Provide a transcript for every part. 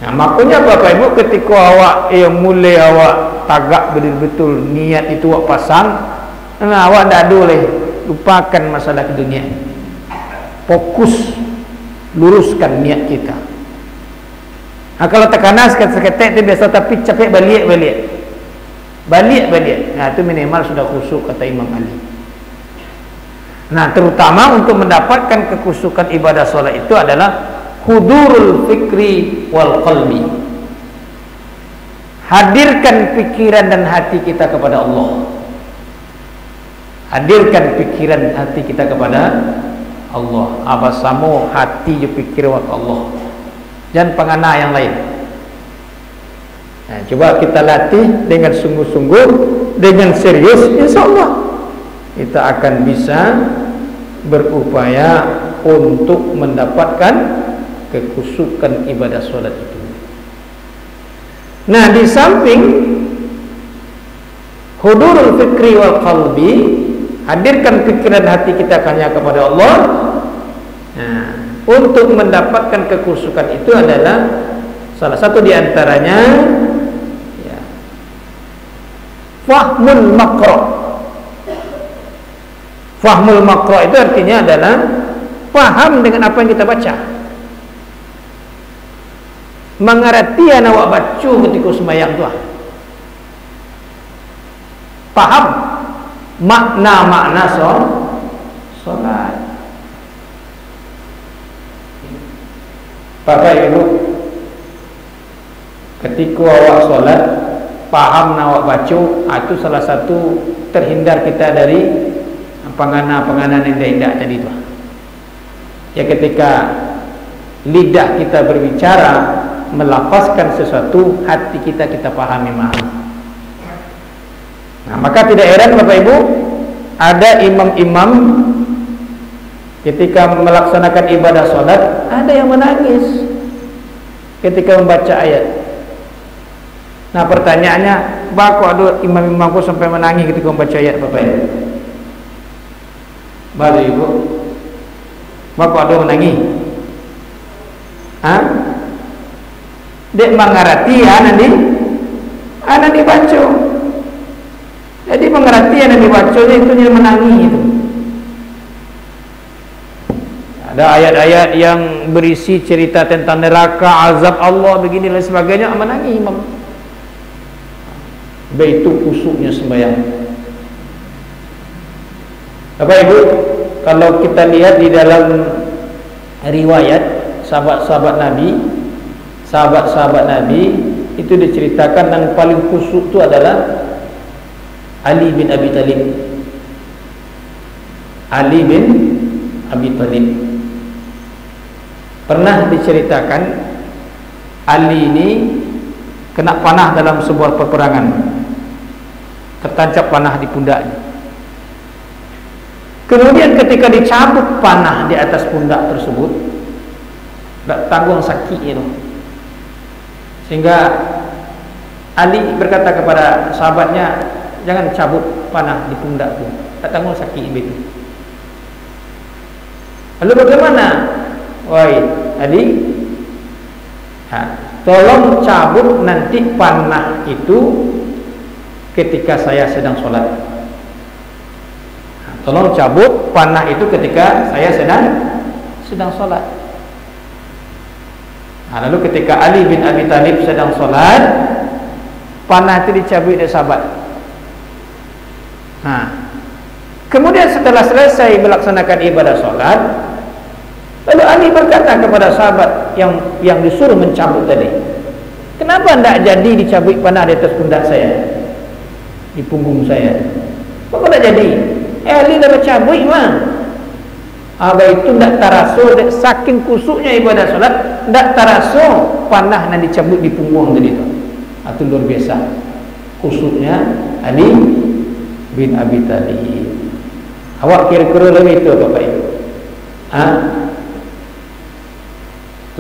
Nah, makanya Bapak Ibu ketika awak yang mulai awak tagak betul-betul niat itu awak pasang, nah awak tak boleh lupakan masalah dunia. Fokus luruskan niat kita. Nah, kalau tekanan seketek itu biasa, tapi capek balik. Nah, itu minimal sudah khusyuk kata Imam Ali. Nah, terutama untuk mendapatkan kekhusyukan ibadah sholat itu adalah hudurul fikri wal qalbi. Hadirkan pikiran dan hati kita kepada Allah. Hadirkan pikiran hati kita kepada Allah. Abasamu hati je pikir wa Allah. Jangan pengana yang lain. Nah, coba kita latih dengan sungguh-sungguh, dengan serius, insyaallah kita akan bisa berupaya untuk mendapatkan kekhusyukan ibadah solat itu. Nah, di samping hudurul fikri wal qalbi, hadirkan pikiran hati kita hanya kepada Allah. Nah, untuk mendapatkan kekhusyukan itu adalah salah satu di antaranya ya, fahmul makro. Fahmul makro itu artinya adalah paham dengan apa yang kita baca. Mengerti yang awak baca ketika sembahyang tu. Paham makna-makna solat. Bapak Ibu, ketika awak solat paham awak baca, itu salah satu terhindar kita dari penganan-penganan yang indah tadi tu. Ya, ketika lidah kita berbicara melafazkan sesuatu, hati kita pahami mahal. Nah, maka tidak heran Bapak Ibu, ada imam-imam ketika melaksanakan ibadah sholat ada yang menangis ketika membaca ayat. Nah, pertanyaannya, kok ada imam-imamku sampai menangis ketika membaca ayat Bapak Ibu? Bapak Ibu, kok ada menangis? Hah? Dek mengerti nanti baca. Jadi mengerti nanti baca itu yang menangis itu. Ada ayat-ayat yang berisi cerita tentang neraka, azab Allah begini dan sebagainya, menangis imam. Itu khusyuknya sembahyang. Bapak Ibu, kalau kita lihat di dalam riwayat sahabat-sahabat Nabi itu diceritakan yang paling khusyuk itu adalah Ali bin Abi Thalib. Ali bin Abi Thalib. Pernah diceritakan Ali ini kena panah dalam sebuah peperangan. Tertancap panah di pundaknya. Kemudian ketika dicabut panah di atas pundak tersebut, tak tanggung sakit itu. Sehingga Ali berkata kepada sahabatnya, jangan cabut panah di pundakku, tak tanggung sakit begitu. Lalu bagaimana? Wahai Ali, tolong cabut nanti panah itu ketika saya sedang sholat. Tolong cabut panah itu ketika saya sedang sholat. Nah, lalu ketika Ali bin Abi Thalib sedang sholat, panah itu dicabut oleh sahabat. Nah, kemudian setelah selesai melaksanakan ibadah sholat, lalu Ali berkata kepada sahabat yang disuruh mencabut tadi, kenapa tidak jadi dicabut panah di atas pundak saya, di punggung saya? Kenapa tidak jadi? Ali dah bercabut mah. Abah itu tidak teraso, saking kusuknya ibadah sholat, tidak teraso panah yang dicabut di punggung tadi itu. Itu luar biasa kusuknya Ali bin Abi Thalib. Awak kira-kira lebih itu Bapak Ibu?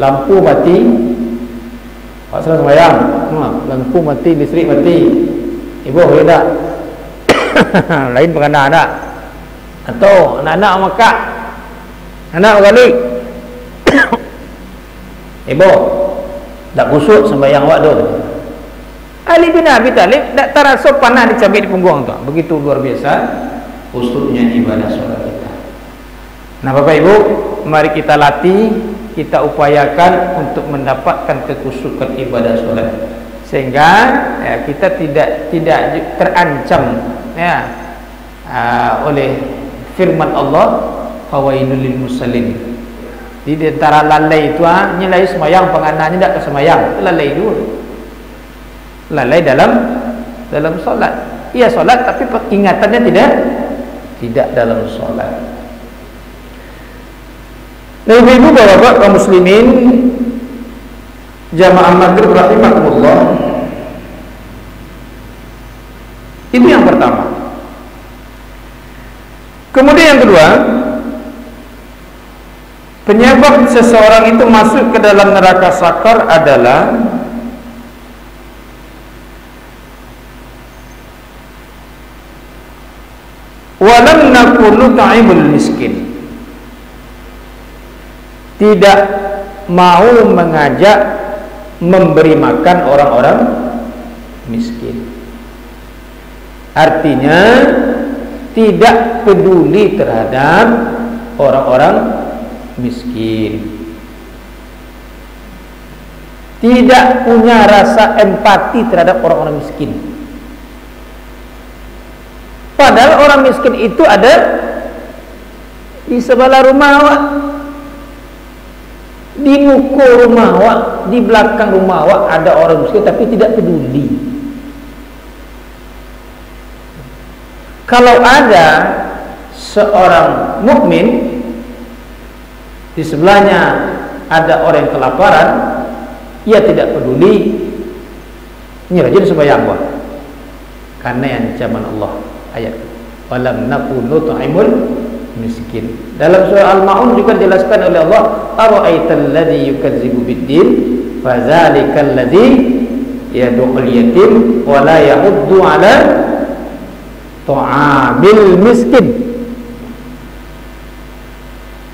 Lampu mati, Pak Salah sembahyang, lampu mati, listrik mati, ibu boleh tak? Lain penganak anak, atau anak-anak makak, anak balik, ibu Tak kusuk sembahyang waktu. Ali bin Abi Thalib tak terasa panah dicabik di punggung tu. Begitu luar biasa khusyuknya ibadah solat kita. Nah, Bapak Ibu, mari kita latih, kita upayakan untuk mendapatkan kekhusyukan ibadah solat, sehingga ya, kita tidak terancam ya oleh firman Allah, fawailul lil musallin. Di antara lalai itu nyelai semayang pengananya tidak ke semayang, lalai dulu. Lalai dalam solat. Ia solat tapi ingatannya tidak dalam solat. Ibu-ibu, bapak-bapak kaum muslimin jamaah maghrib rahimakumullah. Itu yang pertama. Kemudian yang kedua, penyebab seseorang itu masuk ke dalam neraka sakar adalah walam nakunu ta'imul miskin. Tidak mau mengajak memberi makan orang-orang miskin. Artinya tidak peduli terhadap orang-orang miskin, tidak punya rasa empati terhadap orang-orang miskin. Padahal orang miskin itu ada di sebelah rumah awak, di muka rumah awak, di belakang rumah awak ada orang miskin, tapi tidak peduli. Kalau ada seorang mukmin di sebelahnya ada orang yang kelaparan, ia tidak peduli, ini rajin sembahyang wah, karena yang ancaman Allah ayat walam nakunu ta'imul miskin. Dalam surah Al-Maun juga dijelaskan oleh Allah, ara'aital ladzi yukadzibu biddin fadzalikal ladzi yad'ul yatim wa la yahuddu 'ala ta'amil miskin.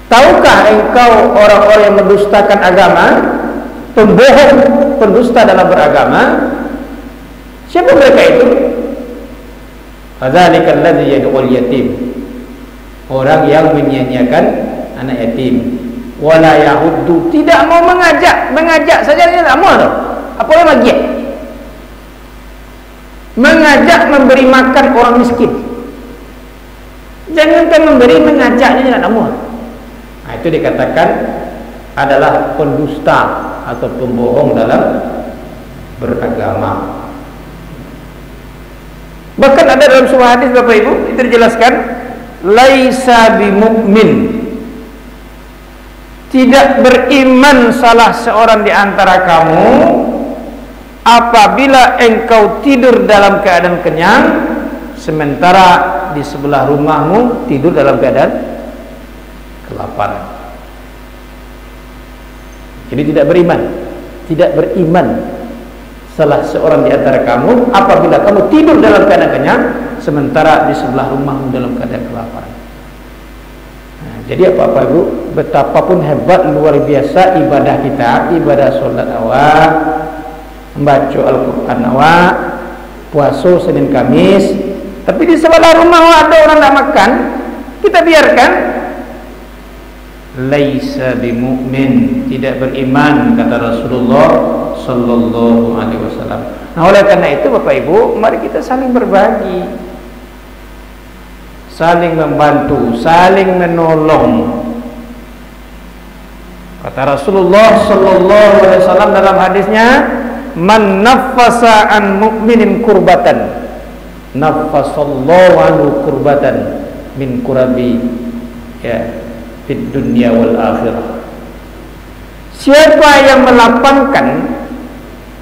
Tahukah engkau orang-orang yang mendustakan agama, pembohong, pendusta dalam beragama? Siapa mereka itu? Fadzalikal ladzi yad'ul yatim, orang yang menyia-nyiakan anak yatim. Wala yahuddu, tidak mau mengajak saja dia tak mau tu. Apa yang lagi? Mengajak memberi makan orang miskin. Jangankan memberi, mengajak dia tidak mau. Nah, itu dikatakan adalah pendusta atau pembohong dalam beragama. Bahkan ada dalam sebuah hadis Bapak Ibu itu dijelaskan, laisa bimumin, tidak beriman salah seorang di antara kamu apabila engkau tidur dalam keadaan kenyang sementara di sebelah rumahmu tidur dalam keadaan kelaparan. Jadi tidak beriman salah seorang di antara kamu apabila kamu tidur dalam keadaan kenyang sementara di sebelah rumahmu dalam keadaan kelaparan. Nah, jadi apa-apa Ibu, betapapun hebat luar biasa ibadah kita, ibadah sholat awak, membaca Al-Quran awak, puasa Senin Kamis, tapi di sebelah rumah awak ada orang tak makan, kita biarkan, laisa bimumin, tidak beriman kata Rasulullah sallallahu alaihi wasallam. Nah, oleh karena itu Bapak Ibu, mari kita saling berbagi, saling membantu, saling menolong. Kata Rasulullah sallallahu alaihi wasallam dalam hadisnya, man naffasa an mu'minin kurbatan naffasallahu anhu kurbatan min kurabi ya fid dunya wal akhirah. Siapa yang melapangkan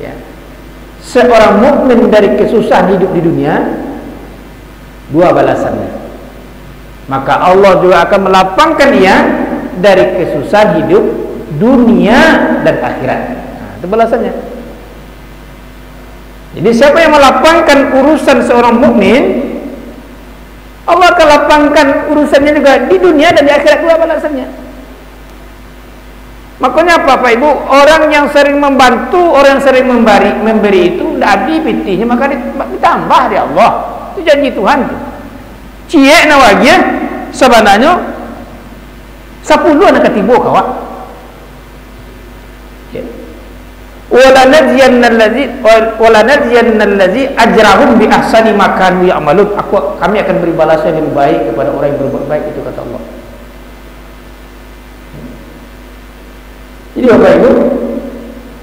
ya, seorang mukmin dari kesusahan hidup di dunia, dua balasannya, maka Allah juga akan melapangkan dia dari kesusahan hidup dunia dan akhirat. Nah, itu balasannya. Jadi siapa yang melapangkan urusan seorang mukmin, Allah akan lapangkan urusannya juga di dunia dan di akhirat, dua balasannya. Makanya apa Pak Ibu? Orang yang sering membantu, orang yang sering memberi itu tidak habis pitihnya, maka ditambah di Allah. Itu janji Tuhan tu. Cie nawagia sebenarnya 10 anak ketibu kawak. Wala najziyannal ladzi ajrahum bi ahsani ma kanu ya'malun. Kami akan beri balasan yang baik kepada orang yang berbuat baik, itu kata Allah. Jadi Bapak Ibu,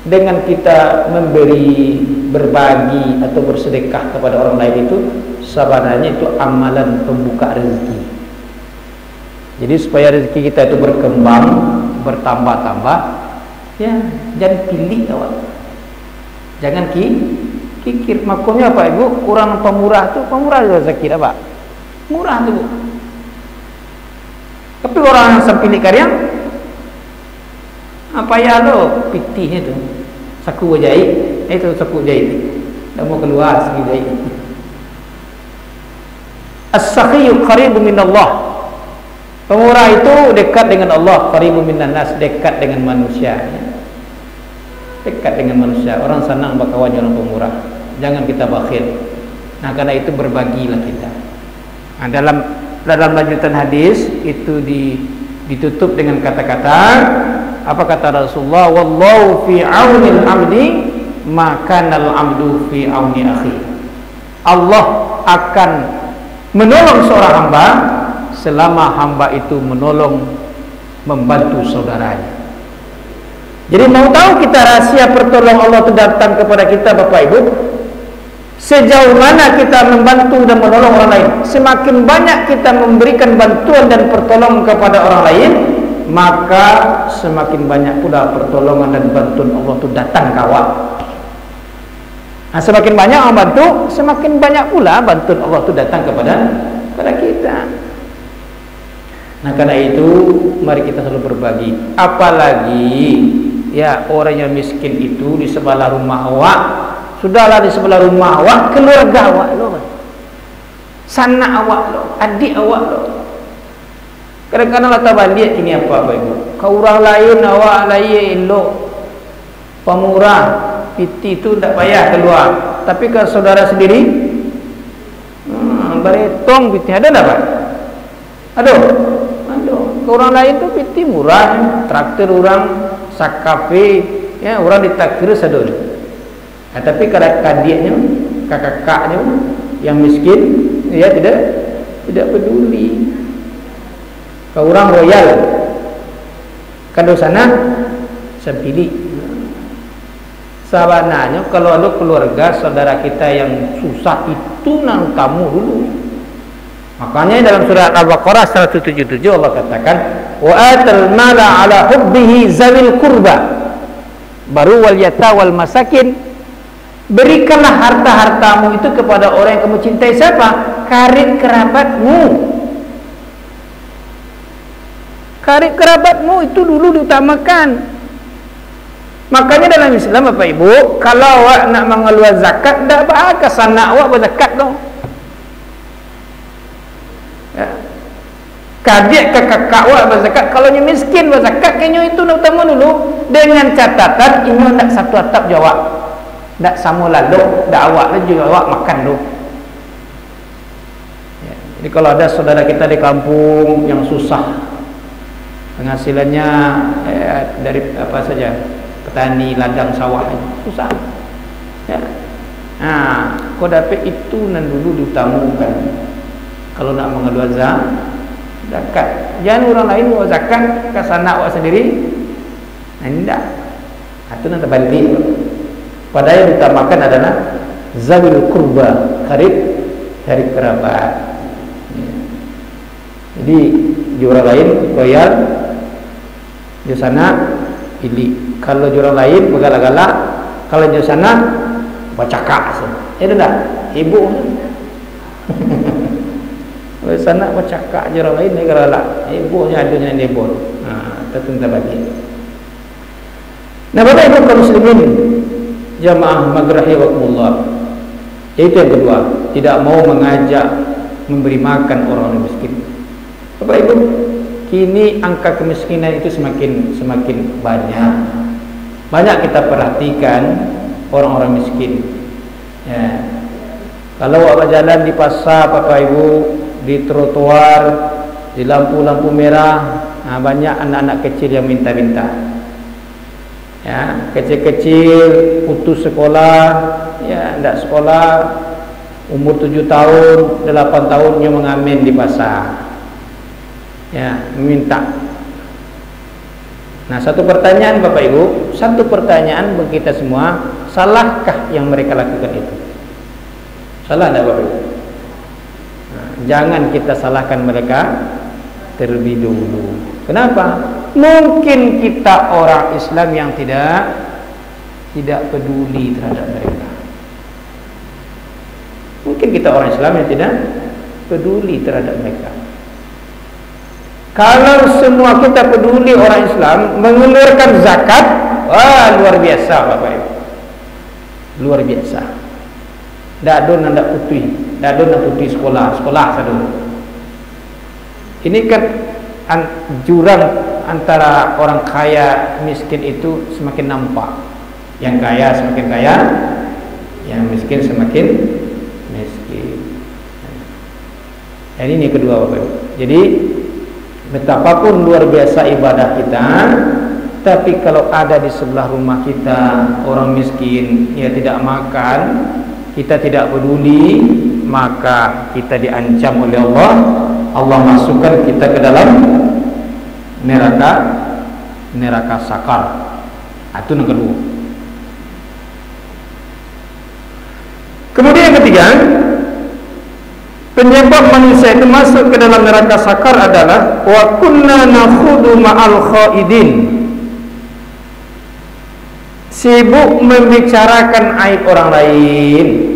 dengan kita memberi, berbagi atau bersedekah kepada orang lain itu sebenarnya itu amalan pembuka rezeki. Jadi supaya rezeki kita itu berkembang, bertambah-tambah, ya jangan pilih awak. Jangan kikir. Makanya Pak Ibu, orang pemurah tu pemurah rezeki dah Pak. Murah tu Bu. Tapi orang yang sempilih karya apa ya lo pitihnya tu saku jahit, itu saku jahit dah mau keluar saku jahit. As-sakhiyu qaribun minallah. Pemurah itu dekat dengan Allah, qaribun minan nas, dekat dengan manusia. Dekat dengan manusia. Orang senang berkawan dengan pemurah. Jangan kita bakhil. Nah, karena itu berbagilah kita. Nah, dalam lanjutan hadis itu ditutup dengan kata-kata, apa kata Rasulullah, wallahu fi aunil abdi ma kanal abdu fi auni akhi. Allah akan menolong seorang hamba selama hamba itu membantu saudaranya. Jadi mau tahu kita rahasia pertolongan Allah itu datang kepada kita Bapak Ibu, sejauh mana kita membantu dan menolong orang lain. Semakin banyak kita memberikan bantuan dan pertolongan kepada orang lain, maka semakin banyak pula pertolongan dan bantuan Allah itu datang kawat. Nah, semakin banyak orang bantu, semakin banyak pula bantuan Allah itu datang kepada kita. Nah, karena itu mari kita selalu berbagi. Apalagi ya orang yang miskin itu di sebelah rumah awak, sudahlah di sebelah rumah awak, keluarga awak loh, sanak awak loh, adik awak loh. Kadang-kadang lata balik ini apa Bapak Ibu? Kau orang lain awak lain elok, pemurah, piti itu tak payah keluar. Tapi kalau saudara sendiri, beretong piti ada tak Pak? Aduh. Kau orang lain tu piti murah, traktir orang, sak kafe, ya orang ditakdir sadul. Nah, tapi kalau adiknya, kakaknya yang miskin, ya tidak peduli. Kau orang royal, kado sana sepilih. Sebenarnya kalau ada keluarga saudara kita yang susah itu nang kamu dulu. Makanya dalam surat Al-Baqarah 177 Allah katakan, wa atal mala ala hubbihi zawil qurba, baru wal yata wal masakin. Berikanlah harta-hartamu itu kepada orang yang kamu cintai. Siapa? Karib kerabatmu. Karib kerabatmu itu dulu diutamakan. Makanya dalam Islam Bapak Ibu, kalau awak nak mengeluarkan zakat, tak apa sana awak berzakat dong. Ya. Kadik ke kakak awak berzakat. Kalau nyu miskin berzakat, kayaknya itu nak utama dulu. Dengan catatan ini nak satu atap jawab, nak sama lalu, nak awak juga awak makan dulu. Ya. Jadi kalau ada saudara kita di kampung yang susah, penghasilannya dari apa saja, petani ladang sawah, susah. Ya. Nah, kau dapat itu nan dulu diutamakan. Kalau nak mengeluarkan zakat, jangan orang lain buat zakat ke sana awak sendiri. Nah, tidak. Itu nanti balik. Padahal yang ditamakan adalah zawil qurba, karib kerabat. Ya. Jadi di orang lain royal, di sana pilih. Kalau di orang lain bergalak-galak, kalau di sana bacakak. Itu dah ibu. Kalau sana bercakap je orang lain ni galak. Hebohnya adanya heboh. Tentu bagi. Nah, Bapak Ibu kaum muslimin jamaah maghrahiwakumullah. Itu yang kedua, tidak mau mengajak memberi makan orang miskin. Bapak Ibu, kini angka kemiskinan itu semakin banyak. Banyak kita perhatikan orang-orang miskin. Ya. Kalau awak jalan di pasar, Bapak Ibu, di trotoar, di lampu-lampu merah, banyak anak-anak kecil yang minta-minta. Ya, kecil-kecil putus sekolah, ya, tidak sekolah, umur 7 tahun, 8 tahun dia mengamen di pasar. Ya, meminta. Nah, satu pertanyaan Bapak Ibu, satu pertanyaan bagi kita semua, salahkah yang mereka lakukan itu? Salah tidak Bapak Ibu? Nah, jangan kita salahkan mereka terlebih dahulu. Kenapa? Mungkin kita orang Islam yang tidak peduli terhadap mereka. Mungkin kita orang Islam yang tidak peduli terhadap mereka. Kalau semua kita peduli orang Islam mengeluarkan zakat, wah luar biasa Bapak Ibu. Luar biasa. Tidak ada nak putih, tidak ada nak putih sekolah satu. Ini kan jurang antara orang kaya miskin itu semakin nampak. Yang kaya semakin kaya, yang miskin semakin miskin. Jadi ini kedua Bapak Ibu. Jadi betapapun luar biasa ibadah kita, tapi kalau ada di sebelah rumah kita orang miskin, ya tidak makan, kita tidak peduli, maka kita diancam oleh Allah. Allah masukkan kita ke dalam neraka sakar. Itu yang kedua. Kemudian yang ketiga, penyebab manusia itu masuk ke dalam neraka sakar adalah wa kunna nakhudu ma'al khaidin. Sibuk membicarakan aib orang lain.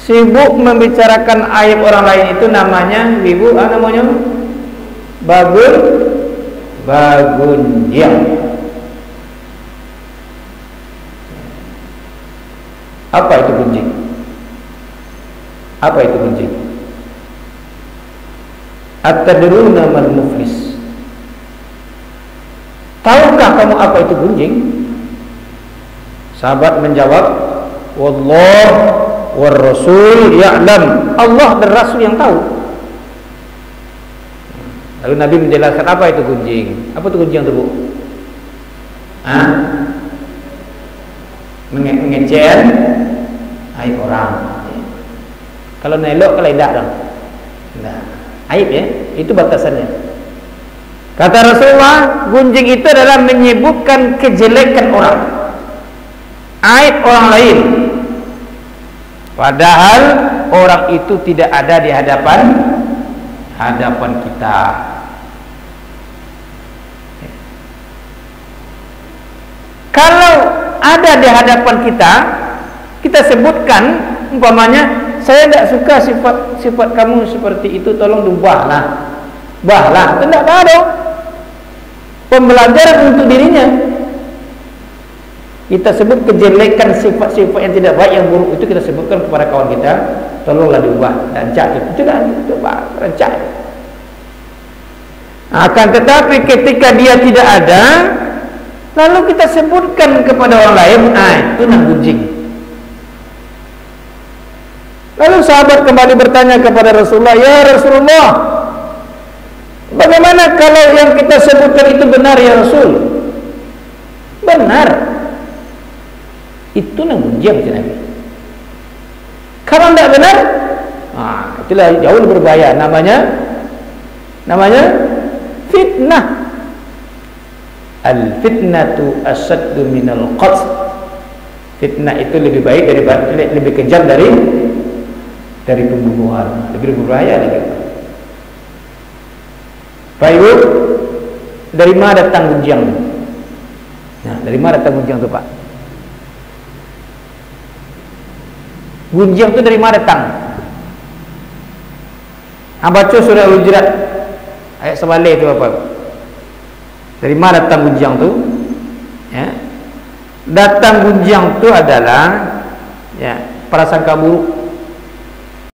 Sibuk membicarakan aib orang lain itu namanya Ibu, namanya bagunjing. Apa itu gunjing? Apa itu gunjing? At-tadruna mal muflis. Tahukah kamu apa itu gunjing? Sahabat menjawab, wallah war rasul ya'lam. Allah dan Rasul yang tahu. Lalu Nabi menjelaskan apa itu gunjing. Apa itu gunjing itu, Bu? Mengecel aib orang. Kalau nelok, kalau tidak dong. Nah, aib ya, itu batasannya. Kata Rasulullah, gunjing itu adalah menyebutkan kejelekan orang, aib orang lain, padahal orang itu tidak ada di hadapan kita. Kalau ada di hadapan kita sebutkan, umpamanya, saya tidak suka sifat kamu seperti itu, tolong diubahlah. Tidak ada pembelajaran untuk dirinya. Kita sebut kejelekan, sifat-sifat yang tidak baik, yang buruk itu kita sebutkan kepada kawan kita, tolonglah diubah, rancak itu kan, rancak. Akan tetapi ketika dia tidak ada, lalu kita sebutkan kepada orang lain, itu gunjing. Lalu sahabat kembali bertanya kepada Rasulullah, ya Rasulullah, bagaimana kalau yang kita sebutkan itu benar ya Rasul? Benar. Itu gunjing Nabi. Kalau tidak benar, itulah jauh lebih berbahaya. Namanya fitnah. Al-fitnatu asaddu minal qatl. Fitnah itu lebih baik lebih kejam dari pembunuhan, lebih berbahaya lagi. Pak Ibu, dari mana datang gunjing? Nah, dari mana datang gunjing itu, Pak? Gunjing itu dari mana datang? Baca surah Al-Hujurat ayat 9 itu apa? Dari mana datang gunjing itu? Ya. Datang gunjing itu adalah prasangka buruk.